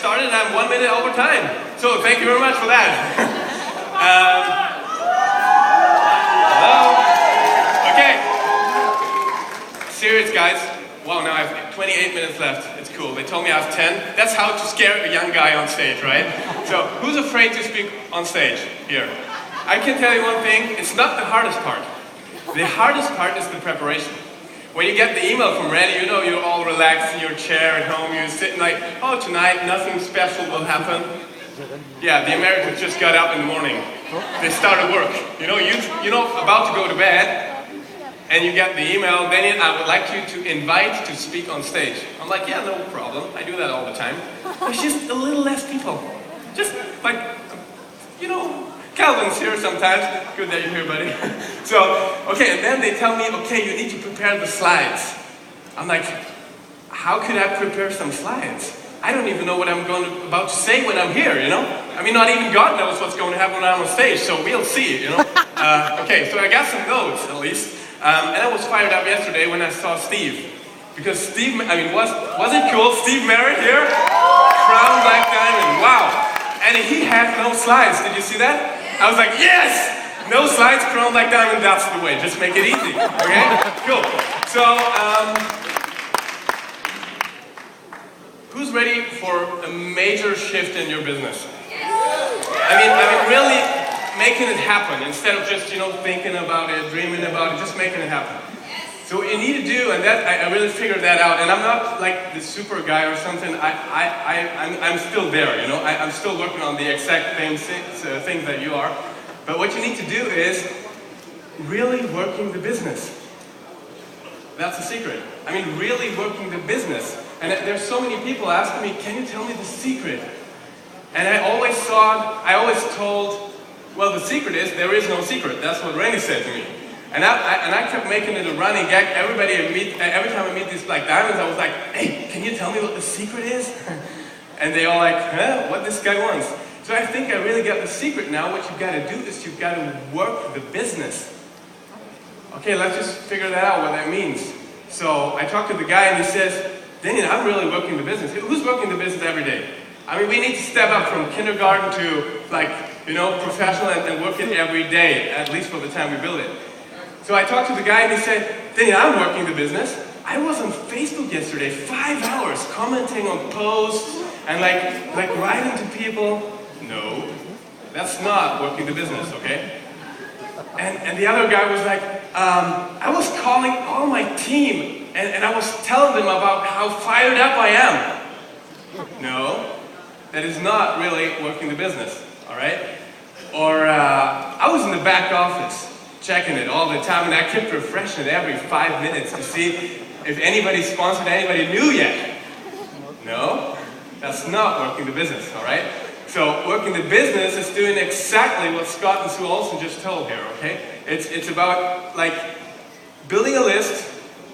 started and I'm 1 minute over time. So thank you very much for that. Hello? Okay. Serious guys. Wow, now I have 28 minutes left. It's cool. They told me I have 10. That's how to scare a young guy on stage, right? So who's afraid to speak on stage here? I can tell you one thing. It's not the hardest part. The hardest part is the preparation. When you get the email from Randy, you know you're all relaxed in your chair at home. You're sitting like, oh, tonight nothing special will happen. Yeah, the Americans just got up in the morning. They started work. You know, about to go to bed, and you get the email, Danien, I would like you to invite to speak on stage. I'm like, yeah, no problem. I do that all the time. There's just a little less people. Just like, you know, Calvin's here sometimes. Good that you're here, buddy. So, okay, and then they tell me, okay, you need to prepare the slides. I'm like, how could I prepare some slides? I don't even know what I'm about to say when I'm here, you know? I mean, not even God knows what's going to happen when I'm on stage, so we'll see, you know? Okay, so I got some notes, at least. And I was fired up yesterday when I saw Steve. Because Steve, I mean, was it cool? Steve Merritt here? Crown Black Diamond, wow. And he had no slides, did you see that? I was like, yes! No slides, Crown Black Diamond, that's the way. Just make it easy, okay? Cool. So, who's ready for a major shift in your business? I mean, really making it happen instead of just, you know, thinking about it, dreaming about it, just making it happen. So what you need to do, and that I really figured that out, and I'm not like the super guy or something, I'm still there, you know, I'm still working on the exact same things that you are, but what you need to do is really working the business. That's the secret. I mean, really working the business. And there's so many people asking me, can you tell me the secret? And I always told, well, the secret is, there is no secret. That's what Randy said to me. And I kept making it a running gag. Every time I meet these Black Diamonds, I was like, hey, can you tell me what the secret is? And they all like, huh, what this guy wants. So I think I really got the secret now. What you've got to do is you've got to work the business. Okay, let's just figure that out, what that means. So I talked to the guy and he says, Danien, I'm really working the business. Who's working the business every day? I mean, we need to step up from kindergarten to, like, you know, professional and work it every day, at least for the time we build it. So I talked to the guy and he said, Danien, I'm working the business. I was on Facebook yesterday, 5 hours, commenting on posts and like writing to people. No, that's not working the business, okay? And the other guy was like, I was calling all my team and I was telling them about how fired up I am. No, that is not really working the business, all right? Or I was in the back office checking it all the time and I kept refreshing it every 5 minutes to see if anybody sponsored anybody new yet. No, that's not working the business, all right? So working the business is doing exactly what Scott and Sue Olsen just told here, okay? It's about like building a list,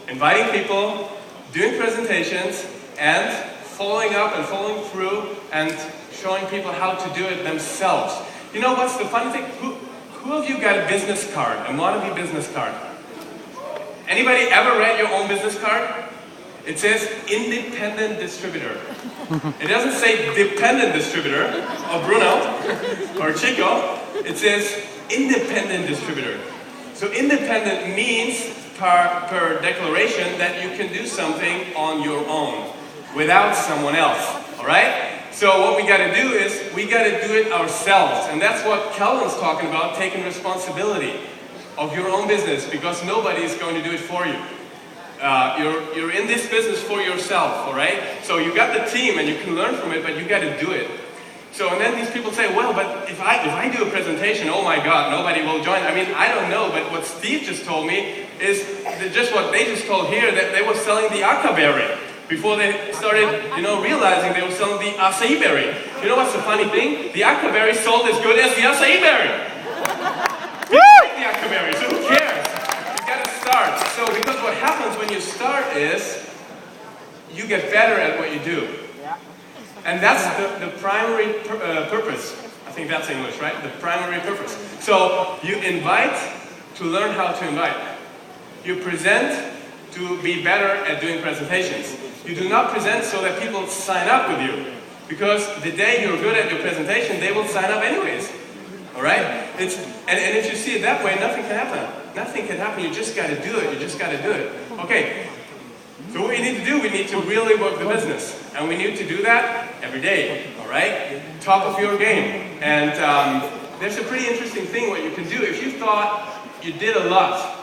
inviting people, doing presentations, and following up and following through and showing people how to do it themselves. You know what's the funny thing? Who of you got a business card, a MonaVie business card? Anybody ever read your own business card? It says independent distributor. It doesn't say dependent distributor of Bruno or Chico. It says independent distributor. So independent means per declaration that you can do something on your own without someone else, all right? So what we got to do is we got to do it ourselves, and that's what Calvin's talking about, taking responsibility of your own business, because nobody is going to do it for you. You're in this business for yourself, all right? So you got the team and you can learn from it, but you got to do it. So and then these people say, well, but if I do a presentation, oh my God, nobody will join. I mean, I don't know, but what Steve just told me is just what they just told here, that they were selling the Aka berry before they started, you know, realizing they were selling the acai berry. You know what's the funny thing? The Aka berry sold as good as the acai berry. People like the Aka berry, so who cares? You got to start. So because what happens when you start is you get better at what you do. And that's the primary purpose. I think that's English, right? The primary purpose. So you invite to learn how to invite. You present to be better at doing presentations. You do not present so that people sign up with you. Because the day you're good at your presentation, they will sign up anyways. All right? And if you see it that way, nothing can happen. Nothing can happen. You just got to do it. You just got to do it. Okay. So what we need to do, we need to really work the business. And we need to do that every day. All right? Top of your game. And there's a pretty interesting thing what you can do. If you thought you did a lot,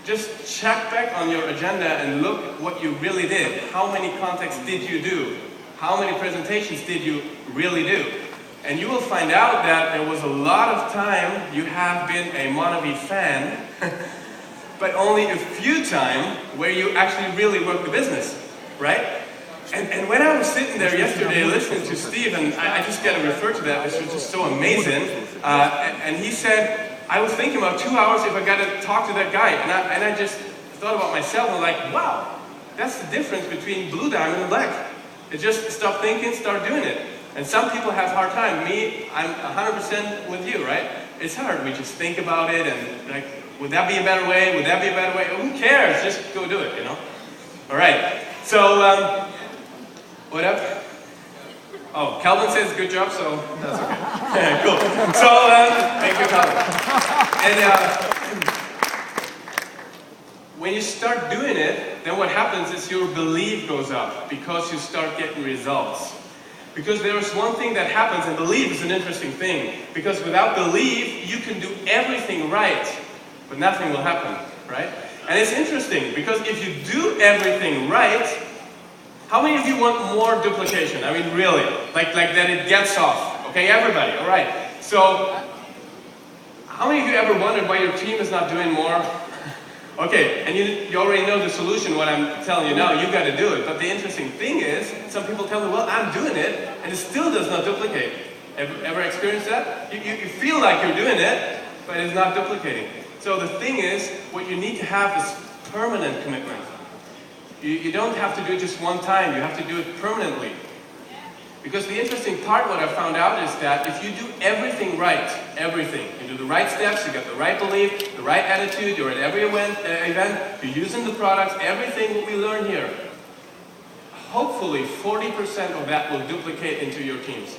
just check back on your agenda and look what you really did. How many contacts did you do? How many presentations did you really do? And you will find out that there was a lot of time you have been a MonaVie fan, but only a few times where you actually really worked the business, right? And when I was sitting there yesterday listening to Steve, and I just got to refer to that, this was just so amazing, and he said, I was thinking about 2 hours if I got to talk to that guy, and I just thought about myself, and like, wow, that's the difference between blue diamond and black. It's just stop thinking, start doing it. And some people have a hard time. Me, I'm 100% with you, right? It's hard. We just think about it and like, would that be a better way? Would that be a better way? Who cares? Just go do it, you know? All right. So, what up? Oh, Calvin says good job, so that's okay. Cool. So, thank you, Calvin. And when you start doing it, then what happens is your belief goes up because you start getting results. Because there is one thing that happens, and belief is an interesting thing. Because without belief, you can do everything right, but nothing will happen, right? And it's interesting, because if you do everything right, how many of you want more duplication? I mean, really, like that it gets off. Okay, everybody, all right. So, how many of you ever wondered why your team is not doing more? Okay, and you already know the solution, what I'm telling you now, you got to do it. But the interesting thing is, some people tell me, well, I'm doing it, and it still does not duplicate. Ever experienced that? You feel like you're doing it, but it's not duplicating. So the thing is, what you need to have is permanent commitment. You don't have to do it just one time, you have to do it permanently. Because the interesting part, what I found out, is that if you do everything right, everything, you do the right steps, you get the right belief, the right attitude, you're at every event, you're using the products, everything what we learn here, hopefully 40% of that will duplicate into your teams.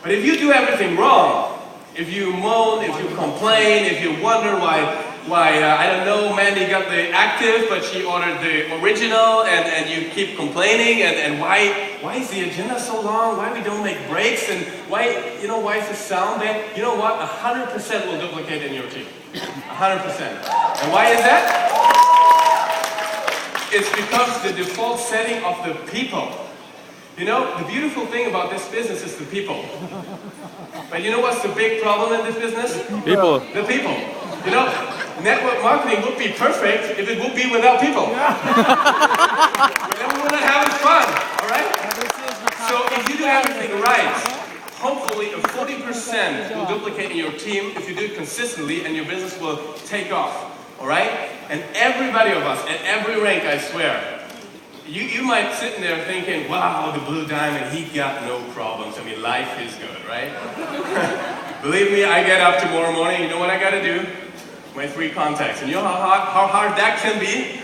But if you do everything wrong, if you moan, if you complain, if you wonder why I don't know, Mandy got the active, but she ordered the original, and you keep complaining, and why is the agenda so long? Why we don't make breaks, and why is the sound bad? You know what? 100% will duplicate in your team. 100%. And why is that? It's because the default setting of the people. You know, the beautiful thing about this business is the people. But you know what's the big problem in this business? People. The people. You know, network marketing would be perfect if it would be without people. But then we wouldn't have fun, all right? So if you do everything right, hopefully a 40% will duplicate in your team if you do it consistently, and your business will take off, all right? And everybody of us, at every rank, I swear, you might sit in there thinking, wow, the blue diamond, he got no problems. I mean, life is good, right? Believe me, I get up tomorrow morning, you know what I gotta do? My 3 contacts. And you know how hard that can be?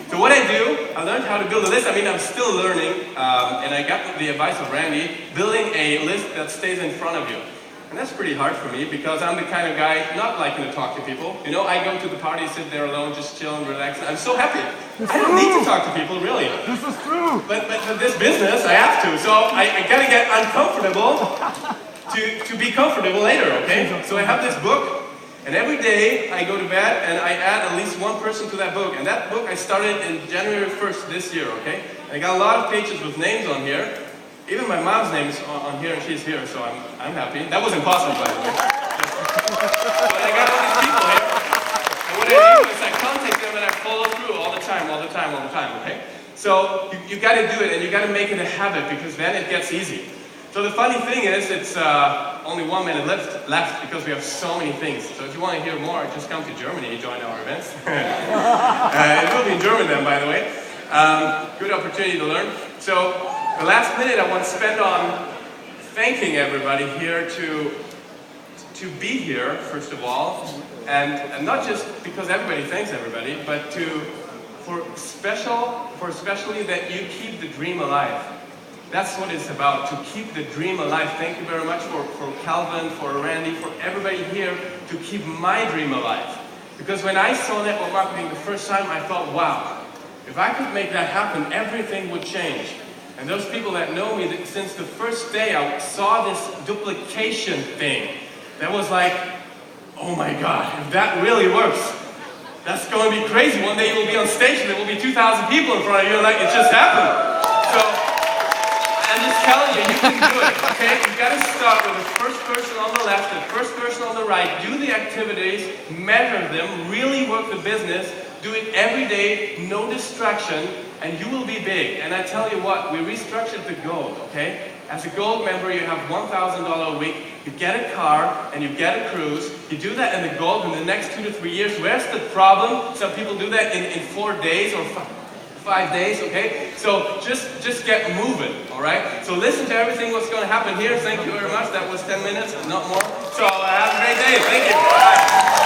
So what I do, I learned how to build a list. I mean, I'm still learning, and I got the advice of Randy, building a list that stays in front of you. And that's pretty hard for me, because I'm the kind of guy not liking to talk to people. You know, I go to the party, sit there alone, just chill and relax. I'm so happy. I don't need to talk to people, really. This is true. But this business, I have to. So I gotta get uncomfortable to be comfortable later, okay? So I have this book, and every day I go to bed and I add at least one person to that book. And that book I started in January 1st this year, okay? I got a lot of pages with names on here. Even my mom's name is on here, and she's here, so I'm happy. That was impossible, by the way. But I got all these people here. And what I do is I contact them and I follow through all the time, okay? So you got to do it, and you got to make it a habit, because then it gets easy. So the funny thing is, it's only 1 minute left because we have so many things. So if you want to hear more, just come to Germany, join our events. It will be in German then, by the way. Good opportunity to learn. So the last minute I want to spend on thanking everybody here to be here, first of all, and not just because everybody thanks everybody, but for especially that you keep the dream alive. That's what it's about, to keep the dream alive. Thank you very much for Calvin, for Randy, for everybody here to keep my dream alive. Because when I saw network marketing the first time, I thought, wow, if I could make that happen, everything would change. And those people that know me, that since the first day I saw this duplication thing, that was like, oh my God, if that really works, that's going to be crazy. One day you will be on stage and there will be 2,000 people in front of you, like it just happened. So, I'm just telling you, you can do it, okay? You've got to start with the first person on the left, the first person on the right, do the activities, measure them, really work the business, do it every day, no distraction, and you will be big. And I tell you what, we restructured the gold, okay? As a gold member, you have $1,000 a week, you get a car, and you get a cruise. You do that in the gold in the next 2 to 3 years. Where's the problem? Some people do that in 4 days or 5 days, okay? So just get moving, all right? So listen to everything what's going to happen here. Thank you very much. That was 10 minutes, not more. So have a great day. Thank you. Bye.